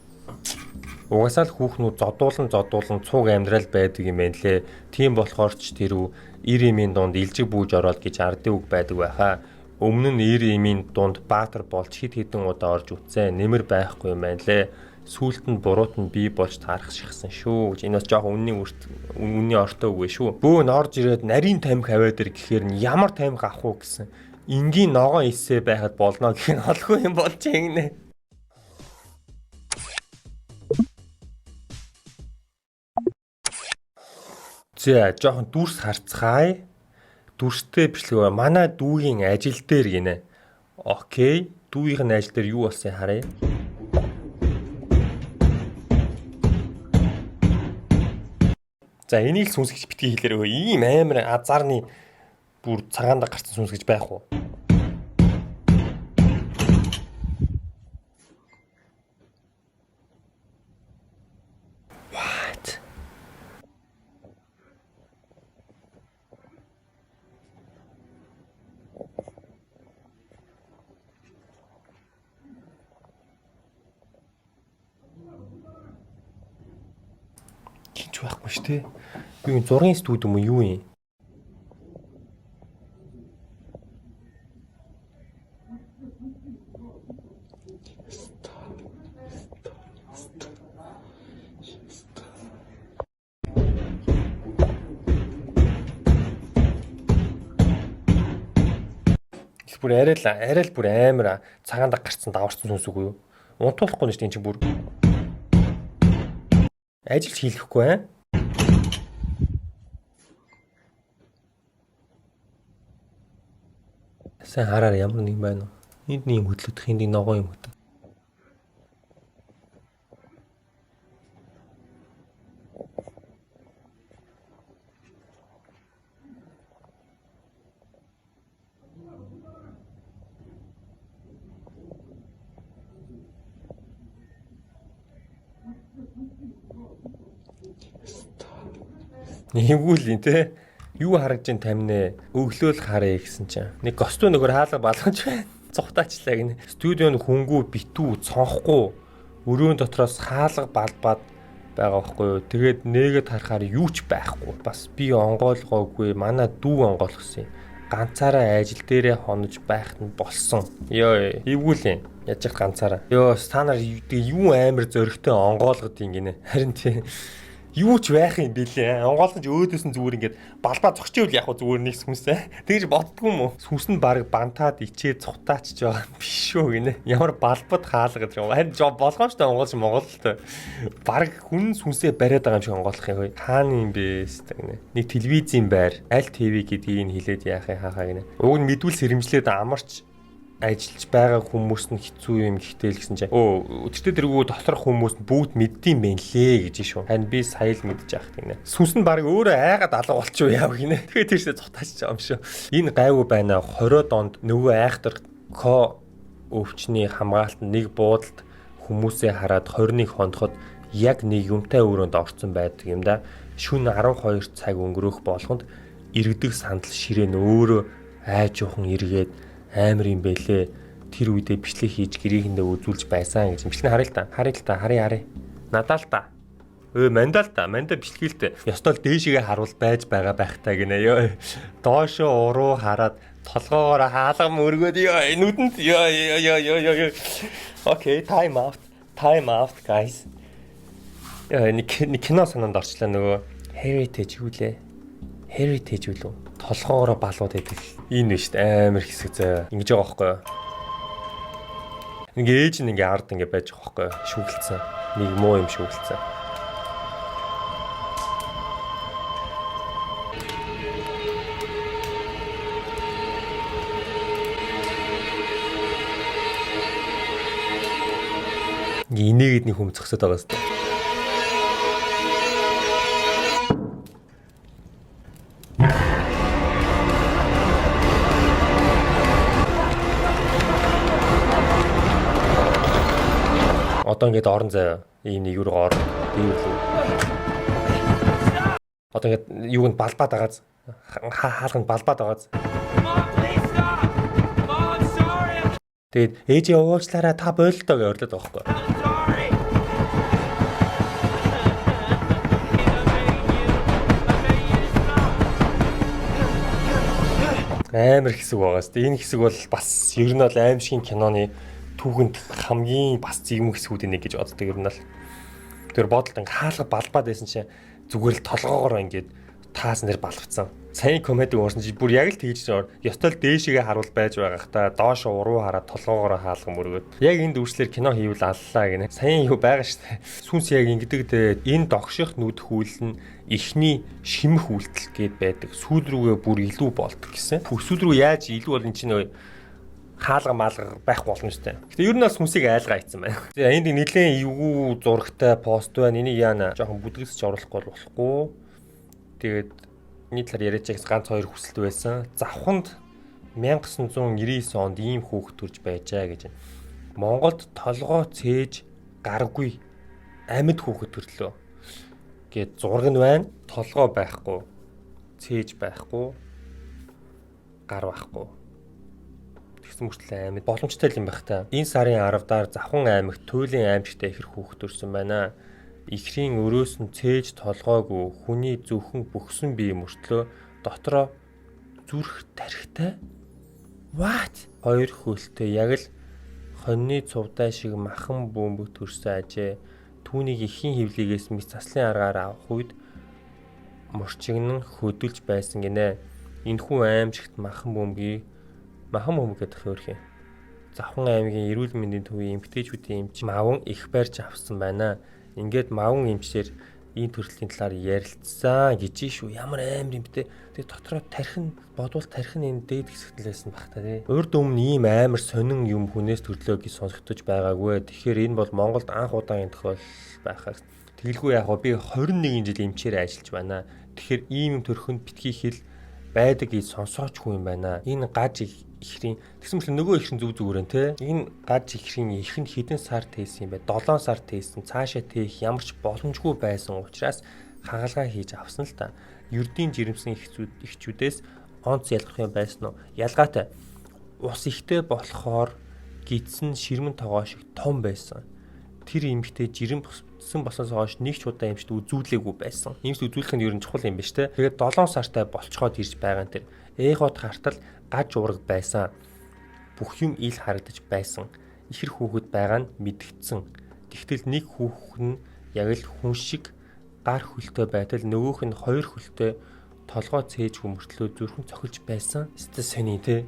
A: Угасаал хүүхнүүд зодуулан цуг амьдрал байдаг юм байна лээ. Тийм болохоор ч тэрүү ир имийн дунд илжиг бүүж ороод гэж ардын үг байдаг байхаа. Өмнө нь ир имийн дунд баатар болж хид хідэн удаа орж үтсэн нэмэр байхгүй юм байна лээ. Сүүлд нь буруут нь бий болж таарах шихсан шүү гэж. Энэ бас жоохон үнний ортой үг шүү. Бөө н орж ирээд нарийн тамхи аваад ир гэхээр нь ямар тамхи авах уу гэсэн. Энгийн ногоон исээ байхад болно гэх нь олгүй юм болж ийнэ. За жоохон дүрс харцгаая. Дүрстэй бичлэг манай дүүгийн ажил дээр гинэ. Окей. Дүүгийн ажил дээр юу болсон харъя. За энийг л сүнсгэж битгий хэлээрөө. Ийм амар азарны бүр цагаанда гарсан сүнсгэж байх уу? Хинч байхгүй шүү дээ. Би энэ зургийн студи юм уу юу юм? Бүр арай л бүр амар цагаанда гарцсан даварсан сүнс үгүй юу? Унтуулахгүй нь шүү дээ энэ чинь бүр. Ажиллаж хийлэхгүй аа. Сайн хараар ямар нэг байна уу? Энд нэг юм хөдлөдөх, энд нэг ногоо юм хөдлөдөх. Эвгүүл те. Юу харагдж ин таминэ өглөөл харъя гэсэн чинь. Нэг костюм нөхөр хаалга балгаж байна. Цухтаачлаа гинэ. Студионд хөнгүү битүү цонхгүй өрөөнд дотроос хаалга балбаад байгаа байхгүй юу. Тэгээд нэгэд харахаар юу ч байхгүй. Бас би онгойлгоогүй. Манай дүү онгойлгосон юм. Ганцаараа ажил дээрээ хонож байх нь болсон. Йоо, эвгүүл юм. Яаж ч ганцаараа. Йоо, та нар юу амар зөрөгтэй онгойлгод юм гинэ. Харин тий. Юу ч байх юм бэлээ. Онгойлгож өөдөөс нь зүгээр ингээд балбаа зогчивэл яг зүгээр нэг сүнсээ. Тэгж боддгүй юм уу? Сүнс нь баг бантаад ичээ цухтаачж байгаа биш үү гинэ. Ямар балбад хаалга гэдэг юм. Харин болгоомжтой онгойлж Монголд баг хүн сүнсээ бариад байгаа юм шиг онгойлгох юм хөөе. Хаана юм бэ гинэ. Нэг телевизийн байр, аль ТV гэдгийг хэлээд яах юм хаа гинэ. Уг нь мэдүүл сэрэмжлээд амарч ажиллаж байгаа хүмүүс нь хэцүү юм гэхдээ л гэсэн чинь өчтөр тэргүү доторх хүмүүс бүгд мэддэм байх лээ гэж шүү. Харин би сая л мэдчих яах гинэ. Сүнс нь баг өөрөө айгаад алга болчихоо яав гинэ. Тэгэхээр тэрсээ цутаач байгаа юм шүү. Энэ гайгүй байна 20 донд нөгөө айхтар ко өвчний хамгаалалт нэг буудалд хүмүүсээ хараад 21 хоногт яг нэг юмтай өрөөнд орсон байдаг юм да. Шөнө 12 цаг өнгөрөх болгонд иргэдэг сандал ширээн өөрөө айжуухан эргээд амар юм бэлээ. Тэр үедээ бичлэг хийж гэрээхэндээ үзүүлж байсан гэж. Бичлэг харъя л та. Харъя. Надаа л та. Мандаа л та. Мандаа бичлэгэлтэй. Ёстой л дээшигээ харуул байж байгаа байхтаа гинэ. Ёо. Доошоо уруу хараад толгоогоор хаалга мөргөөд нүдэнд ёо. Окей, time out guys. Нэг кино санаанд орчлаа нөгөө Heritage юу лээ? Heritage юу лөө? Толгоороо балууд байдаг. Энэ биш амар хэсэг заяа. Ингэж байгаа байхгүй юу? Нэг ээж нь ингээ ард ингээ байж байгаа байхгүй юу? Шүүгэлцсэн. Нэг муу юм шүүгэлцсэн. Инээгээд нэг хүм зогсоод байгаа сте. Одоо ингээд орон заяа. Ийм нэг рүү орно. Одоо ингээд юунд балбаад байгааз. Хаалганд балбаад байгааз. Тэгээд ээжээ уучлаарай та бойлтоо гэж ордод байгаа байхгүй. Амар хэсэг байгаа сте. Энэ хэсэг бол бас ер нь бол аимшигын киноны түүхэнд хамгийн бас зэгмэг хэсгүүдийн нэг гэж боддог юм л. Тэр бодолд ингээ хаалга балбаад байсан чинь зүгээр л толгоогоор ингээд таасан дээр балвцсан. Сайн комеди уурсан чи бүр яг л тэгж чинь ёстой л дээшигээ харуул байж байгаа хта доош уруу хараад толгоогоор хаалга мөргөөд. Яг энэ дүүслэр кино хийвэл аллаа гинэ. Сайн юу байгаа штэ. Сүнс яг ингэдэг энэ догших нүдх үйл нь эхний шимэх үйлдэл гээд байдаг. Сүүл рүүгээ бүр илүү болдог гэсэн. Сүүл рүү яаж илүү бол эн чинь хаалга маалга байхгүй болно шүү дээ. Гэтэ ер нь бас хүмүүсийг айлгаа хийцэн байна. Тэгээ энд нэлээд эвгүй зурагтай пост байна. Энийг яана жоохон бүдгэлсэж оруулахгүй болохгүй. Тэгээд энэ талаар яриач байгаас ганц хоёр хүсэлт байсан. Завханд 1999 онд ийм хүүхэд төрж байжаа гэж. Монголд толгоо цээж гаргүй амьд хүүхэд төрлөө. Гэт зураг нь байна. Толгоо байхгүй. Цээж байхгүй. Гар байхгүй. Мөртлөө амьд боломжтой юм байх та. Энэ сарын 10-даар Завхан аймагт Туйлын аймагтай ихэр хүүхэд төрсөн байна. Ихрийн өрөөс нь цээж толгоогүй хүний зөвхөн бөхсөн бие мөртлөө дотроо зүрх тархитай. What? Хоёр хөлтэй яг л хоньны цувдай шиг махан бөмбөг төрсөн ажээ. Түүнийг ихийн хөвлөгөөс мэс заслын аргаар авах үед мөрчигнэн хөдөлж байсан гинэ. Энэхүү аимшигт махан бөмбөгийг гэдэг хөөрхий. Завхан аймгийн эрүүл мэндийн төвийн эмэгтэйчүүдийн эмч Маван их барьж авсан байна. Ингээд Маван эмчээр энэ төрлийн талаар ярилцсан гэж шүү. Ямар амар юм бэ? Тэгээ дотроо тархин бодвол тархин энэ дээд хэсэгт л байсан бах та тий. Урд өмнө ийм амар сонин юм хүнээс төрлөө гэж сонсогдож байгаагүй. Тэгэхээр энэ бол Монголд анх удаагийн тохиол байхаас. Тэгэлгүй яг би 21 жил эмчээр ажиллаж байна. Тэгэхээр ийм юм төрхөнд битгий хэл байдаг гэж сонсоочгүй юм байна. Энэ гаж ихрийн тэгсэн мэт нөгөө ихрийн зүг зүгээрэн те. Энэ гаж ихрийн ихэнд хэдэн сар тээсэн юм бэ? 7 сар тээсэн. Цаашаа тээх ямар ч боломжгүй байсан учраас хагалгаа хийж авсан л та. Ердийн жирэмсэн эхчүүдээс онц ялгах юм байсан уу? Ялгаатай. Ус ихтэй болохоор гидсэн ширмэн тогоо шиг том байсан. Тэр эмэгтэй жирэмсэн босоос хойш нэг ч удаа эмчт үзүүлээгүй байсан. Эмчт үзүүлэх нь ер нь чухал юм ба штэ. Тэгээд 7 сартай болцоход ирж байгаа нь тэр эхот гартал гаж ураг байсан. Бүх юм ил харагдаж байсан. Ихэр хүүхэд байгаа нь мэдгдсэн. Тэгтэл нэг хүүхэд нь яг л хүн шиг гар хөлтэй байтал нөгөөх нь хоёр хөлтэй толгой цээж хөмөртлөө зүрхэн цохилж байсан. Өстө сони те.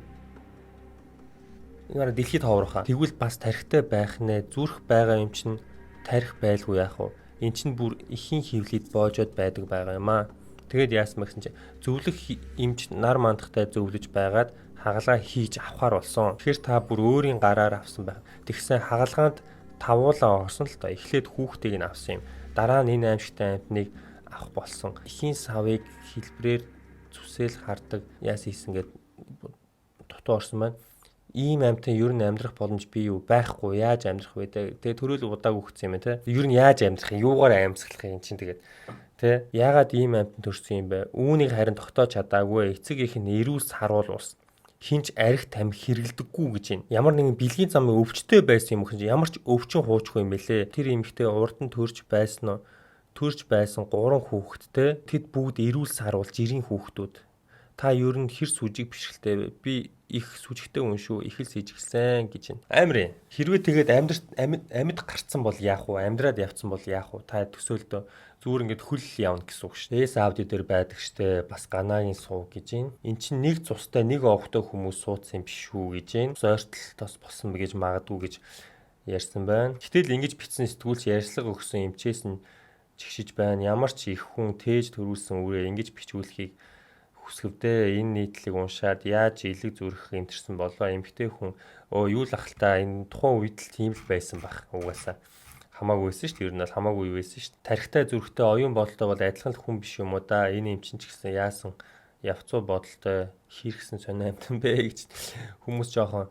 A: Яа дэлхийд ховрохаа. Тэгвэл бас тархитай байх нэ зүрх байгаа юм чинь тарих байлгүй яах вэ? Эн чинь бүр ихийн хөвлөд боожод байдаг байгаа юм аа. Тэгэд яасан мэгсэн чи зөвлөх эмч нар мандахтай зөвлөж байгаад хагалгаа хийж авахар болсон. Тэгэхээр та бүр өөрийн гараар авсан байх. Тэгсэн хагалгаанд тавуулаа орсон л доо. Эхлээд хүүхдийг нь авсан юм. Дараа нь энэ аимшигтай амьтныг авах болсон. Ихийн савыг хэлбрээр зүсэл хардаг яасан хийсэн гэд дутуу орсон байна. Ийм амьтан ер нь амьдрах боломж бий юу? Байхгүй. Яаж амьдрах вэ? Тэгээ төрөл удааг өгсөн юм те. Ер нь яаж амьдрах юм? Юугаар амьсгалах юм чинь тэгээд те. Яагаад ийм амьтан төрсөн юм бэ? Үүнийг харин тогтоож чадаагүй. Эцэг их нь эрүүс харуул ус. Хинч арх тамхи хэрэглэдэггүй гэж байна. Ямар нэгэн бэлгийн замын өвчтөй байсан юм хин ямар ч өвчин хуучгүй юм бэлээ. Тэр эмэгтэй урд нь төрж байсан нь төрж байсан 3 хүүхэдтэй тэд бүгд эрүүл саруулж 90 хүүхдүүд. Та ер нь хэр сүжиг бишгэлтэй би их сүжигтэй хүн шүү их л сэжигсэн гэж байна. Амир хэрвээ тэгээд амьд гарцсан бол яах вэ? Амьдраад явцсан бол яах вэ? Та төсөөлдөө зүгээр ингээд хөл явна гэсэн үг шүү. Эс аавди дээр байдаг штэ бас ганагийн суу гэж байна. Эн чинь нэг цустай нэг овогтой хүмүүс суудсан юм биш үү гэж байна. Ойртол тос болсон гэж магадгүй гэж ярьсан байна. Гэтэл ингэж битсэн сэтгүүлч ярьслага өгсөн эмчээс нь чигшиж байна. Ямар ч их хүн тээж төрүүлсэн үрээ ингэж бичүүлэхийг хүсгэвдээ. Энэ нийтлэг уншаад яаж илэг зүрх эмтэрсэн болоо эмгтэй хүн юу л ахaltaа энэ тухайн үед л тийм л байсан баг. Угаасаа хамаагүй байсан шүү дээ. Ер нь бол хамаагүй юу байсан шүү дээ. Тархитай зүрхтэй оюун бодолтой бол адилхан л хүн биш юм уу да. Энэ эмчин ч гэсэн яасан явцуу бодолтой хийргсэн сонио амтан бэ гэж хүмүүс жоохон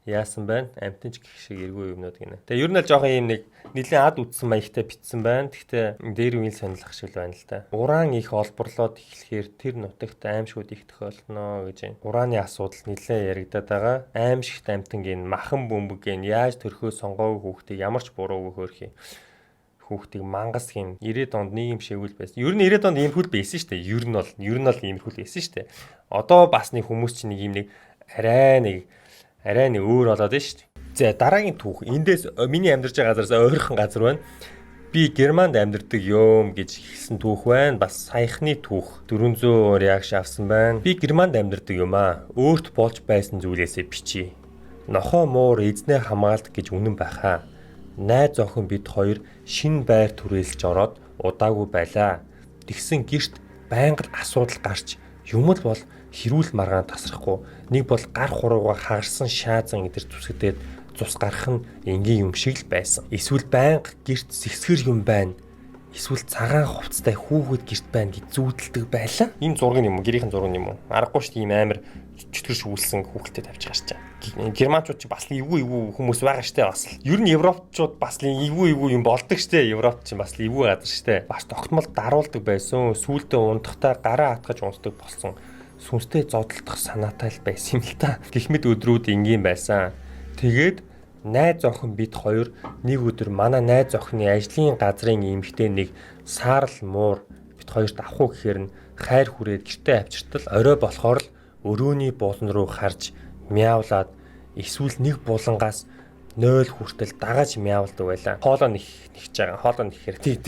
A: яасан байна. Амтан ч гэх шиг эргүү юмнууд гинэ. Тэгээ ер нь л жоохон юм нэг нэлийн ад үтсэн маягтай битсэн байна. Гэхдээ дээр үеийн сонирхох шиг байна л да. Уран их олборлоод эхлэхээр тэр нутагт аимшигуд их тохиолдно гэж байна. Ураны асуудал нэлээд яригадаад байгаа. Аимшигт амтангийн махан бөмбөгийн яаж төрхөө сонгоогүй хүүхдийг ямар ч буруугүй хөөрхий. Хүүхдийг мангас хин 90-ад онд нийгэм шигүүл байсан. Ер нь 90-ад онд иймэрхүүл байсан шүү дээ. Ер нь бол иймэрхүүл байсан шүү дээ. Одоо бас нэг хүмүүс чинь нэг юм нэг арай нэг өөр болоод байна шүү дээ. За дараагийн түүх. Эндээс миний амьдарч байгаа газараас ойрхон газар байна. Би Германд амьдардаг юм гэж хэлсэн түүх байна. Бас саяхны түүх. 400 реакшн авсан байна. Би Германд амьдардаг юм аа. Өөрт болж байсан зүйлээсээ бичиж. Нохоо муур эзнээ хамгаалт гэж үнэн байхаа. Найз охин бид хоёр шинэ байр түрээлж ороод удаагүй байлаа. Тэгсэн гэрт байнга асуудал гарч юм л бол хэрүүл маргаан тасрахгүй. Нэг бол гар хурууга хагарсан шаазан идэр зүсгэдээд цус гарах нь энгийн юм шиг л байсан. Эсвэл байнга гэрт сэгсгэр юм байна. Эсвэл цагаан хувцастай хүүхэд гэрт байна гэж зүүдэлдэг байлаа. Энэ зураг юм уу? Гэрийнхэн зураг юм уу? Аргагүй шүү дээ ийм амар чөтгөр шүүлсэн хүүхэлтэй тавьж гарч чаа. Германчууд ч бас эвгүй хүмүүс байгаа штэ бас. Ер нь европчууд бас эвгүй юм болдог штэ. Европ ч бас эвгүй газар штэ. Бас тогтмол даруулдаг байсан. Сүүлдээ унтахтаа гараа хатгаж унтдаг болсон. Сүнстэй зодтолдох санаатай л байсан юм л та. Гихмэд өдрүүд энгийн байсан. Тэгээд найз охин бид хоёр нэг өдөр манай найз охины ажлын газрын эмэгтэй нэг саарл муур бид хоёрт авах гэхээр нь хайр хүрээд гэртээ авчиртал орой болохоор л өрөөний буулан руу харж мяавлаад эсвэл нэг булангаас 0 хүртэл дагаж мяавалдаг байлаа. Хоолоо нэгж байгаа. Хоолоо нэхэр тий.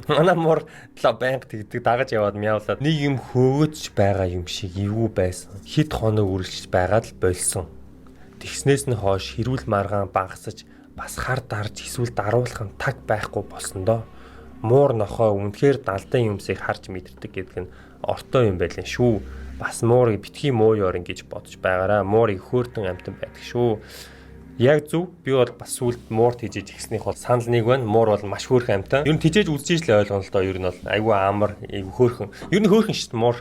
A: Манай муур талаа байнга тэгдэг дагаж яваад мяавлаад нэг юм хөөгөж байгаа юм шиг эвгүй байсан. Хит хоног үргэлж байгаад л болсон. Тэгснээс нь хойш хэрүүл маргаан багасаж бас хар дарж эсвэл даруулах нь таг байхгүй болсон доо. Муур нохоо үнэхээр далдан юмсыг харж мэдэрдэг гэдэг нь ортой юм байлаа шүү. Бас муурыг битгий муу ёр ингэж бодож байгаараа муурыг хөөртөн амтан байдаг шүү. Яг зөв. Би бол бас сүлд муур тижээж ихснийх бол санал нэг байна. Муур бол маш хөөрхөн амтан. Ер нь тижээж үзчихэж л ойлгоно л доо. Ер нь бол айгүй амар, айгүй хөөрхөн. Ер нь хөөрхөн шүү дээ муур.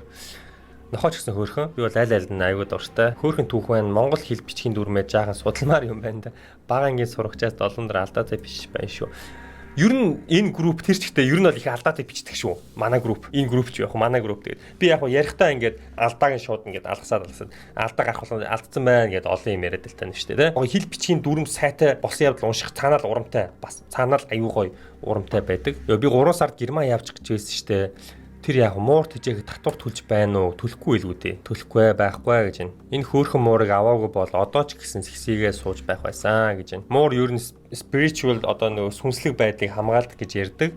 A: Нохооч гэсэн хөөрхөн. Би бол аль нь аюул дуртай. Хөөрхөн түүх байна. Монгол хэл бичгийн дүрмээ жаахан судалмаар юм байна да. Бага ангийн сурагчаас 7 дараа алдаатай биш байна шүү. Ер нь энэ групп тэр чигтээ ер нь бол их алдаатай бичдэг шүү. Манай групп. Энэ групп ч яг манай групп тэгээд би яг ярихдаа ингээд алдаагийн шууд ингээд алгасаад алдаа гарах болгоо алдсан байна гэдээ олон юм яриад л тань шүү дээ. Хэл бичгийн дүрм сайтай болсон явдал унших цаанаа л урамтай. Бас цаанаа л аюу гоё урамтай байдаг. Би 3 сард Герман явж гэж байсан шүү дээ. Тэр яг муур тэжээх татвар төлж байна уу? Төлөхгүй илүү дээ. Төлөхгүй байхгүй гэж байна. Энэ хөөрхөн муурыг аваагүй бол одоо ч гэсэн сэгсийгээ сууж байх байсан гэж байна. Муур ер нь spiritual одоо нөгөө сүнслэг байдлыг хамгаалдаг гэж ярьдаг.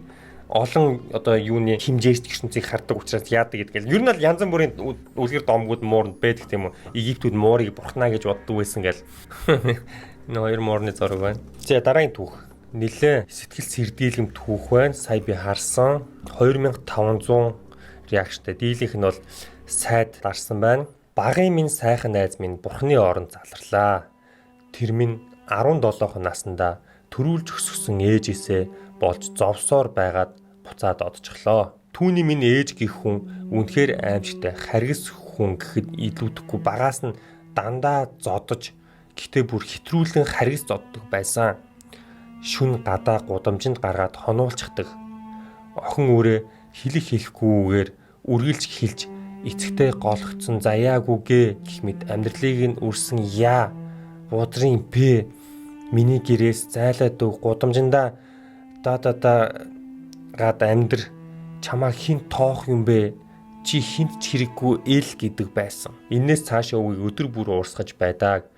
A: Олон одоо юуны химжээст ертөнцийг хардаг учраас яадаг гэдгээл. Ер нь бол янз бүрийн үлгэр домгууд муурд байдаг тийм үү? Египтүүд муурыг бурхнаа гэж боддог байсан гэл. Нөө хоёр муурны зураг байна. За дараагийн түүх. Нилээ сэтгэл сэрдийлгэм түүх байна. Сая би харсан 2500 реакшнтэй. Дийлийнх нь бол сайд дарсан байна. Багын минь сайхан найз минь бурхны оронд заларлаа. Тэр минь 17 наснда төрүүлж өсгсөн ээжээсээ болж зовсоор байгаад буцаад одчихлоо. Түүний минь ээж гих хүн үнэхээр аимшигтай харгас хүн гэхэд илүүдэхгүй багаас нь дандаа зодож гэтээ бүр хэтрүүлэн харгас зоддог байсан. Шүн гадаа гудамжинд гаргаад хонуулчихдаг. Охин үрээ хэлэх хэлэхгүйгээр үргэлж хэлж эцэгтэй голгцсон заяагүйгээ гэх мэт амьдралыг нь үрсэн яа буудрын пэ миний гэрээс зайлаад өг гудамжиндаа гад амьдр чамаа хин тоох юм бэ чи хинт ч хэрэггүй эл гэдэг байсан. Иннээс цаашаа өвийг өдөр бүр уурсгаж байдаг.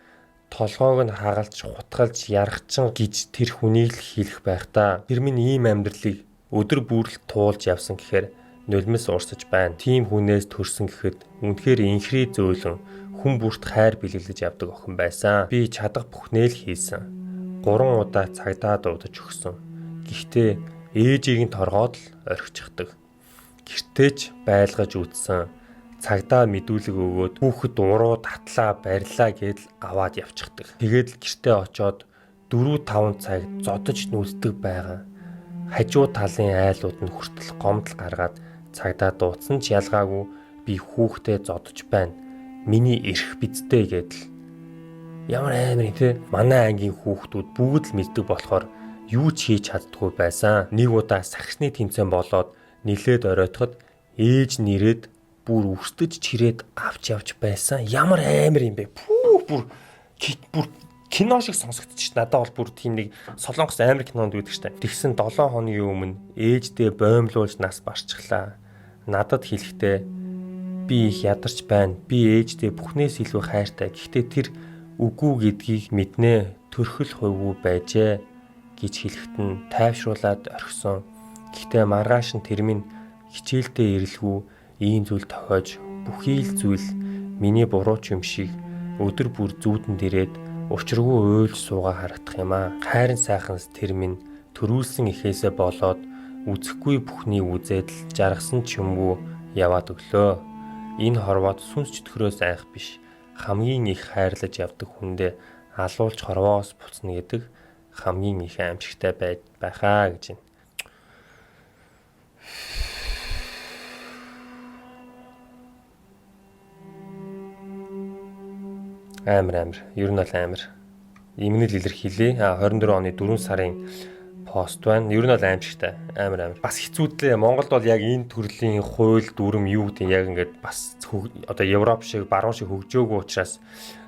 A: Толгойг нь хагалж хутгалж ярахчин гэж тэр хүнийг л хэлэх байх та. Тэр минь ийм амьдралыг өдөр бүрл туулж явсан гэхээр нулимс уурсаж байна. Тим хүнээс төрсөн гэхэд үнэхээр инхри зөөлөн хүн бүрт хайр бэлгэлж явдаг охин байсан. Би чадах бүхнээ л хийсэн. 3 удаа цагдаа дуудаж өгсөн. Гэхдээ ээжийг нь торгоод л орхичихдаг. Гэртээч байлгаж үтсэн. Цагдаа мэдүүлэг өгөөд хүүхэд уруу татлаа барьлаа гэдэл аваад явчихдаг. Тэгээд л гэртээ очоод 4-5 цаг зодож нүлдэг байгаа. Хажуу талын айлууд нь хүртэл гомдол гаргаад цагдаа дуудсан ч ялгаагүй би хүүхдээ зодож байна. Миний эрх бидтэй гэдэл. Ямар амар юм те. Манай ангийн хүүхдүүд бүгд л мэддэг болохоор юу ч хийж чаддгүй байсан. Нэг удаа сагсны тэмцээн болоод нилээд оройтоход ээж нэрээд бүр өрсдөж чирээд авч явж байсан. Ямар амар юм бэ? Бүр кино шиг сонсогдчих. Надад бол бүр тийм нэг солонгос амар кинонд үүдэг штэ. Тэгсэн 7 хоногийн өмнө ээждээ боомлуулж нас барчихлаа. Надад хэлэхдээ би их ядарч байна. Би ээждээ бүхнээс илүү хайртай. Гэхдээ тэр үгүй гэдгийг мэднэ. Төрхөл хувгүй байжээ гэж хэлэхэд нь тайвшруулад орхисон. Гэхдээ маргааш нь тэр минь хичээлдээ ирэлгүй ийм зүйл тохиож бүхий л зүйл миний буруу ч юм шиг өдөр бүр зүүдэнд ирээд учиргүй уйлж суугаа харагдах юм аа. Хайрын сайханс тэр минь төрүүлсэн ихээсээ болоод үзэхгүй бүхнийг үзээд л жаргасан ч юмгүй яваад өглөө. Энэ хорвоод сүнс чөтгөрөөс айх биш. Хамгийн их хайрлаж явдаг хүндээ алуулж хорвоос буцна гэдэг хамгийн их аимшигтай байхаа гэж байна. Амар. Ер нь бол амар. Имнэл илэрхийлээ. 24 оны 4 сарын пост байна. Ер нь бол аимшигтай. Амар. Бас хэцүүдлээ. Монголд бол яг энэ төрлийн хууль дүрм юу гэдэг яг ингээд бас одоо Европ шиг баруун шиг хөгжөөгүй учраас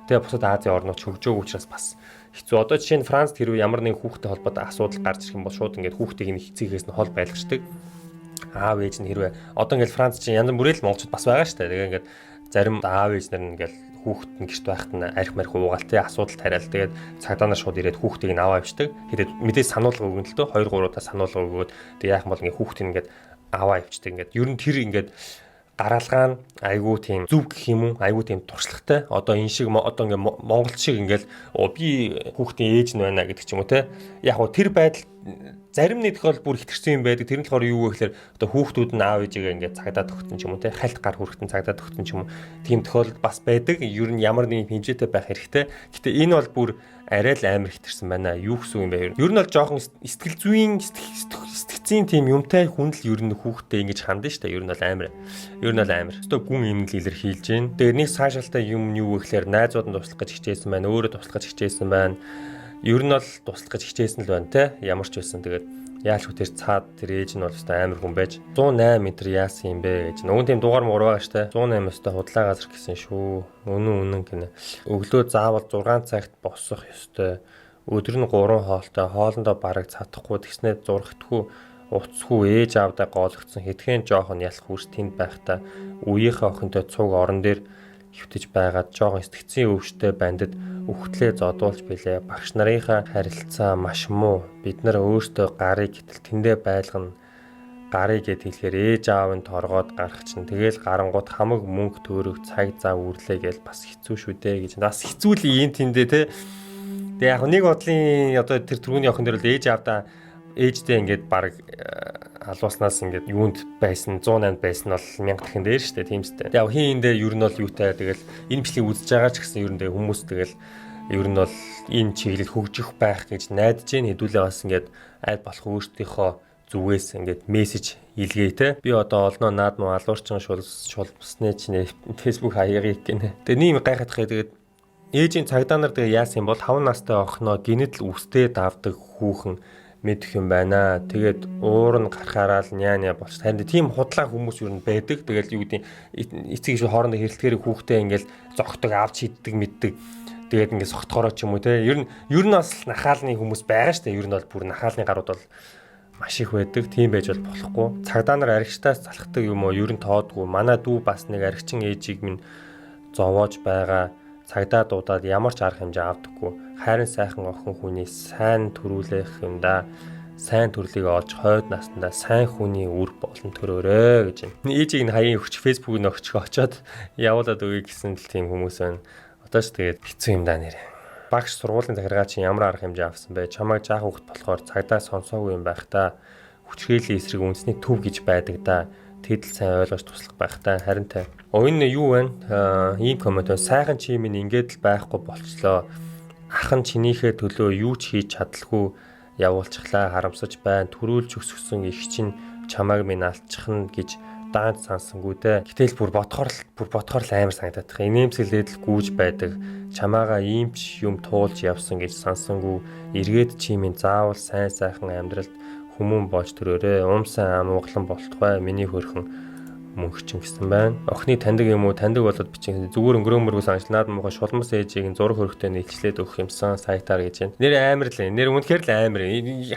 A: тэгээ бусад Азийн орнууд хөгжөөгүй учраас бас хэцүү. Одоо жишээ нь Францд хэрвээ ямар нэг хүүхдэд холбоотой асуудал гарч ирэх юм бол шууд ингээд хүүхдийг нь эцэгээс нь хол байлгачдаг. Аав ээж нь хэрвээ одоо ингээд Франц чинь янз бүрийн монголчууд бас байгаа шүү дээ. Тэгээ ингээд зарим аав ээж нар нь ингээд хүүхэд нь гэрт байхад нь арх марх уугаал тий асуудал тариал тэгээд цагдаа нар шууд ирээд хүүхдийг нь аваа авчдаг. Тэгээд мэдээж сануулга өгөн л дөө 2-3 удаа сануулга өгөөд тэг яах юм бол ингээд хүүхдийг ингээд аваа авчдаг. Ингээд ер нь тэр ингээд гараалгаа нь айгүй тийм зүв гэх юм уу айгүй тийм туршлагатай. Одоо энэ шиг одоо ингээд монголч шиг ингээд би хүүхдийн ээж нь байна гэдэг ч юм уу те. Яг гоо тэр байдал зарим нэг тохиол бүр хэтэрсэн юм байдаг. Тэр нь болохоор юу вэ гэхээр одоо хүүхдүүд нь аав ээжигээ ингээд цагдаа төгтөн ч юм уу те хальт гар хүрхтэн цагдаа төгтөн ч юм уу тийм тохиол бас байдаг. Ер нь ямар нэгэн хэмжээтэй байх хэрэгтэй. Гэтэ энэ бол бүр арай л амар хэтэрсэн байна. Юу гэсэн юм бэ? Ер нь бол жоохон сэтгэл зүйн сэтгцийн тийм юмтай хүн л ер нь хүүхдээ ингэж хандна шүү дээ. Ер нь бол амар. Өстой гүн юм л илэрхийлж байна. Тэгээд нэг цаашаалтай юм юу гэхээр найзууд нь туслах гэж хичээсэн байна. Өөрөө туслах гэж хичээсэн байна. Ер нь бол туслах гэж хичээсэн л байна те. Ямар ч байсан тэгээд яалч хөтер цаад тэр ээж нь бол өстой амар хүн байж 108 м яасан юм бэ гэж. Нөгөө тийм дугаар муур байгаа штэ. 108 өстой худлаа газар гэсэн шүү. Үнэн гинэ. Өглөө заавал 6 цагт босох ёстой. Өдөр нь 3 хоолтой, хоолндоо бараг цатахгүй тэгснээр зургтгүй, уцгүй ээж аавдаа гоолгцсон хэдхэн жоохон ялах үрс тэнд байхдаа үеийнхээ охинтой цуг орон дээр хөвтөж байгаад жоохон сэтгцийн өвчтэй бандад үхтлээ зодуулж билээ. Багш нарынхаа харилцаа маш муу. Бид нар өөртөө гарыг гэтэл тэндээ байлгана. Гарыг гэд хэлэхээр ээж аав нь торгоод гарах чинь тэгэл гарангууд хамаг мөнгө төөрөг цаг зав үрлээ гэж бас хэцүү шүү дээ гэж. Бас хэцүү л юм тэндээ те. Тэгээ яг нэг бодлын одоо тэр түрүүний охин дээр л ээж аавдаа ээжтэй ингээд баг алууснаас ингээд юунд байсан 108 байсан бол 1000 дахин дээр шүү дээ тийм ч дээ. Яг хийндээ ер нь бол юутай тэгэл энэ бичлэгийг үзэж байгаа ч гэсэн ер нь хүмүүс тэгэл ер нь бол энэ чиглэл хөгжих байх гэж найдаж гин хэдүүлээ бас ингээд аль болох өөртөөхөө зүгээс ингээд мессеж илгээе те. Би одоо олноо наад муу алуурчин шулбсны чинь Facebook хаягийг гинэ. Тэгээ нэм гайхах тэгээд ээжийн цагдаа нар тэгээ яасан юм бол 5 настай охиноо гинэт л үстэй давдаг хүүхэн мэдэх юм байна. Тэгээд уур нь гарахаараа л няа болч. Харин тийм худлаа хүмүүс юу н байдаг. Тэгэл юу гэдэг эцэг иш хоорондоо хэрэлтгэрийг хүүхдээ ингээл зогтдог, авч хийддэг, мэддэг. Тэгээд ингээд согтохороо ч юм уу те. Ер нь бас нахаалны хүмүүс байгаа штэ. Ер нь бол бүр нахаалны гарууд бол маш их байдаг. Тийм байж бол болохгүй. Цагдаа нар аригчтаас залхдаг юм уу? Ер нь тоодгүй. Манай дүү бас нэг аригчин ээжийг минь зовоож байгаа. Цагдаа дуудаад ямар ч арга хэмжээ авдаггүй. Хайрын сайхан охин хүний сайн төрүүлэх юм да. Сайн төрлийг олж хойд наснда сайн хүний үр болон төрөөрэй гэж байна. Ээжийг нь хаяа өгч Facebook-ийг өгч очоод явуулаад өгье гэсэн л тийм хүмүүс байна. Одоо ч тэгээд хэцүү юм да нэр. Багш сургуулийн захиргаа чинь ямар арга хэмжээ авсан бэ? Чамайг жаах хөвгт болохоор цагдаа сонсоогүй юм байх та. Хүчрхээлийн эсрэг үндэсний төв гэж байдаг да. Тэдл сайн ойлгож туслах байх та. Харин та. Энэ юу вэ? Ийм коммент байна. Сайхан чи минь ингээд л байхгүй болчлоо. Ах нь чинийхээ төлөө юу ч хийж чадалгүй явуулчихлаа. Харамсаж байна. Төрүүлж өсгсөн их чинь чамайг минь алччихна гэж даанч сансангүй дээ. Гэтэл бүр бодохоор л амар санагдаад байгаа. Инээмсэглээд л гүүж байдаг. Чамаага ийм ч юм туулж явсан гэж сансангүй. Эргээд чи минь заавал сайн сайхан амьдралд хүмүүн болж төрөөрэй. Сайн амууглан болтугай. Миний хөрхөн мөнхчин гэсэн байна. Охины таньдаг юм уу? Таньдаг болоод бичин зүгээр өнгөрөмөргөө санчлаад муухай шулмас ээжийг нь зураг хөрхтэй нийлчлээд өгөх юмсан сайтаар гэж байна. Нэр амар л. Нэр үнэхээр л амар.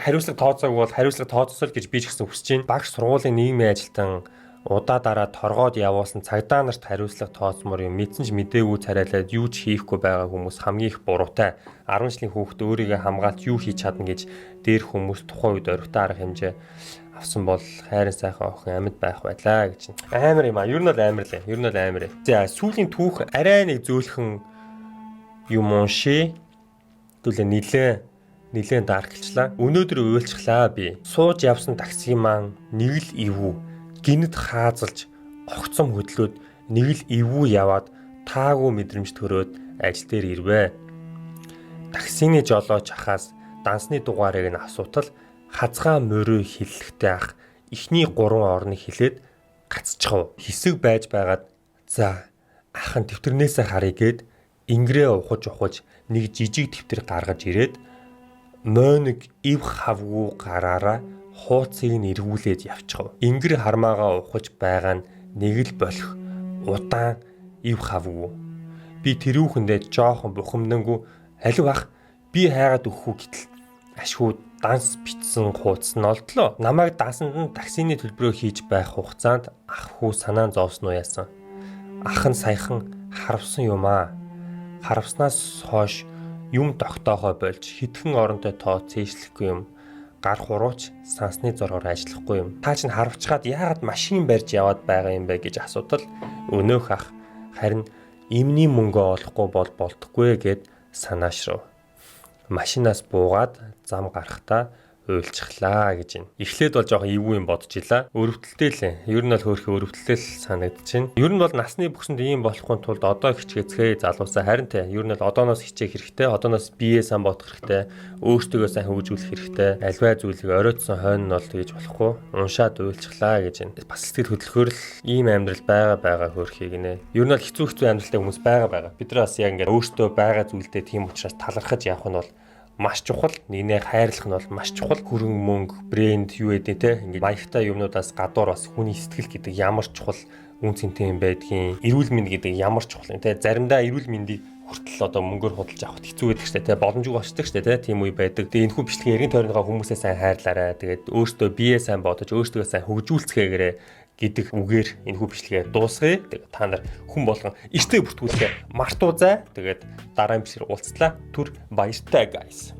A: Хариуцлага тооцоог бол хариуцлага тооцоосоо л гэж би ч гэсэн хүсэж байна. Багш сургуулийн нийгмийн ажилтан удаа дараа торгоод явуулсан цагдаа нарт хариуцлага тооцмоор юм мэдсэн ч мэдээгүй царайлаад юу ч хийхгүй байгаа хүмүүс хамгийн их буруутай. 10 жилийн хүүхэд өөрийгөө хамгаалж юу хийж чадна гэж дээр хүмүүс тухайн үед орхитой арга хэмжээ авсан бол хайрын сайхан охин амьд байх байлаа гэж. Амар юм а. Ер нь бол амар лээ. Ер нь бол амар. За сүүлийн түүх арай нэг зөөлхөн юм унши. Түлээ нилээн даркалчлаа. Өнөөдөр уйлчихлаа би. Сууж явсан такси маань нэг л ивүү гинэд хаазалж огцом хөдлөөд нэг л ивүү яваад таагүй мэдрэмж төрөөд ажил дээр ирвэ. Таксины жолооч ахаас дансны дугаарыг нь асуутал хазгаа мөрөө хиллэхтэй ах эхний 3 орныг хилээд гацчихв. Хэсэг байж байгаад за ахын тэмдгэрнээсээ харъя гэд ингэрээ ухаж нэг жижиг тэмдэг гаргаж ирээд мойног ив хавгүй гараараа хууцыг нь эргүүлээд явчихв. Ингэр хармаагаа ухаж байгаа нь нэг л болох удаан ив хавгүй. Би тэрүүхэндээ жоохон бухимдангүй алив ах би хайгаад өгөхгүй гэтэл ашгүй данс битсэн хууц нь олдлоо. Намайг дансанд нь таксины төлбөрөө хийж байх хугацаанд ах хүү санаан зовсон уу яасан. Ах нь саяхан харавсан юм аа. Харавснаас хойш юм тогтоохоо болж хитгэн оронтой тоо цээжлэхгүй юм. Гар хурууч сансны зоргоор ажиллахгүй юм. Та чинь харавчгаад яагаад машин барьж яваад байгаа юм бэ гэж асуудал өнөөх ах харин эмний мөнгө олохгүй болдоггүй гэд санаашрав. Машинаас буугаад зам гарахдаа уйлчглаа гэж байна. Эхлээд бол жоохон эвгүй юм бодож илаа. Өрөвдөлтэй л. Ер нь бол хөөрхөн өрөвдөлтэй л санагдчихэв. Ер нь бол насны бүхсэнд ийм болохын тулд одоо хичгээцгээ залуусаа харин те. Ер нь бол одооноос хичээх хэрэгтэй. Одооноос биеэ сайн бодох хэрэгтэй. Өөртөө сайн хөгжүүлэх хэрэгтэй. Альваа зүйлийг оройтсон хойно нь бол тэгж болохгүй. Уншаад уйлчглаа гэж байна. Бас сэтгэл хөдлөхөөр л ийм амьдрал байгаа хөөрхийг нэ. Ер нь бол хэцүү амьдралтай хүмүүс байгаа. Бид нар бас яг ингээд өөртөө байгаа зүйлдээ тийм учраас талархаж явах нь бол маш чухал. Нэгнээ хайрлах нь бол маш чухал. Хөрөнгө мөнгө, брэнд юу гэдэг те. Ингээд маягтай юмнуудаас гадуур бас хүний сэтгэл гэдэг ямар чухал үн цэнтэй юм байдгийг, эрүүл мэнд гэдэг ямар чухал юм те. Заримдаа эрүүл мэндийг хүртэл одоо мөнгөөр худалдаж авах хэцүү байдаг штэ те. Боломжгүй болчдаг штэ те. Тийм үе байдаг. Тэгээ энэ хүн бичлэгийн эргэн тойрныхоо хүмүүсээ сайн хайрлаарай. Тэгээд өөртөө биеэ сайн бодож, өөртөө сайн хөгжүүлцгээгээрэй гэдэг үгээр энэ хүү бичлэгээ дуусгая. Тэгээд та нар хүн болгон эртээ бүртгүүлээ мартуу зай. Тэгээд дараагийн бичлэгээр уулзлаа. Түр баяртай guys.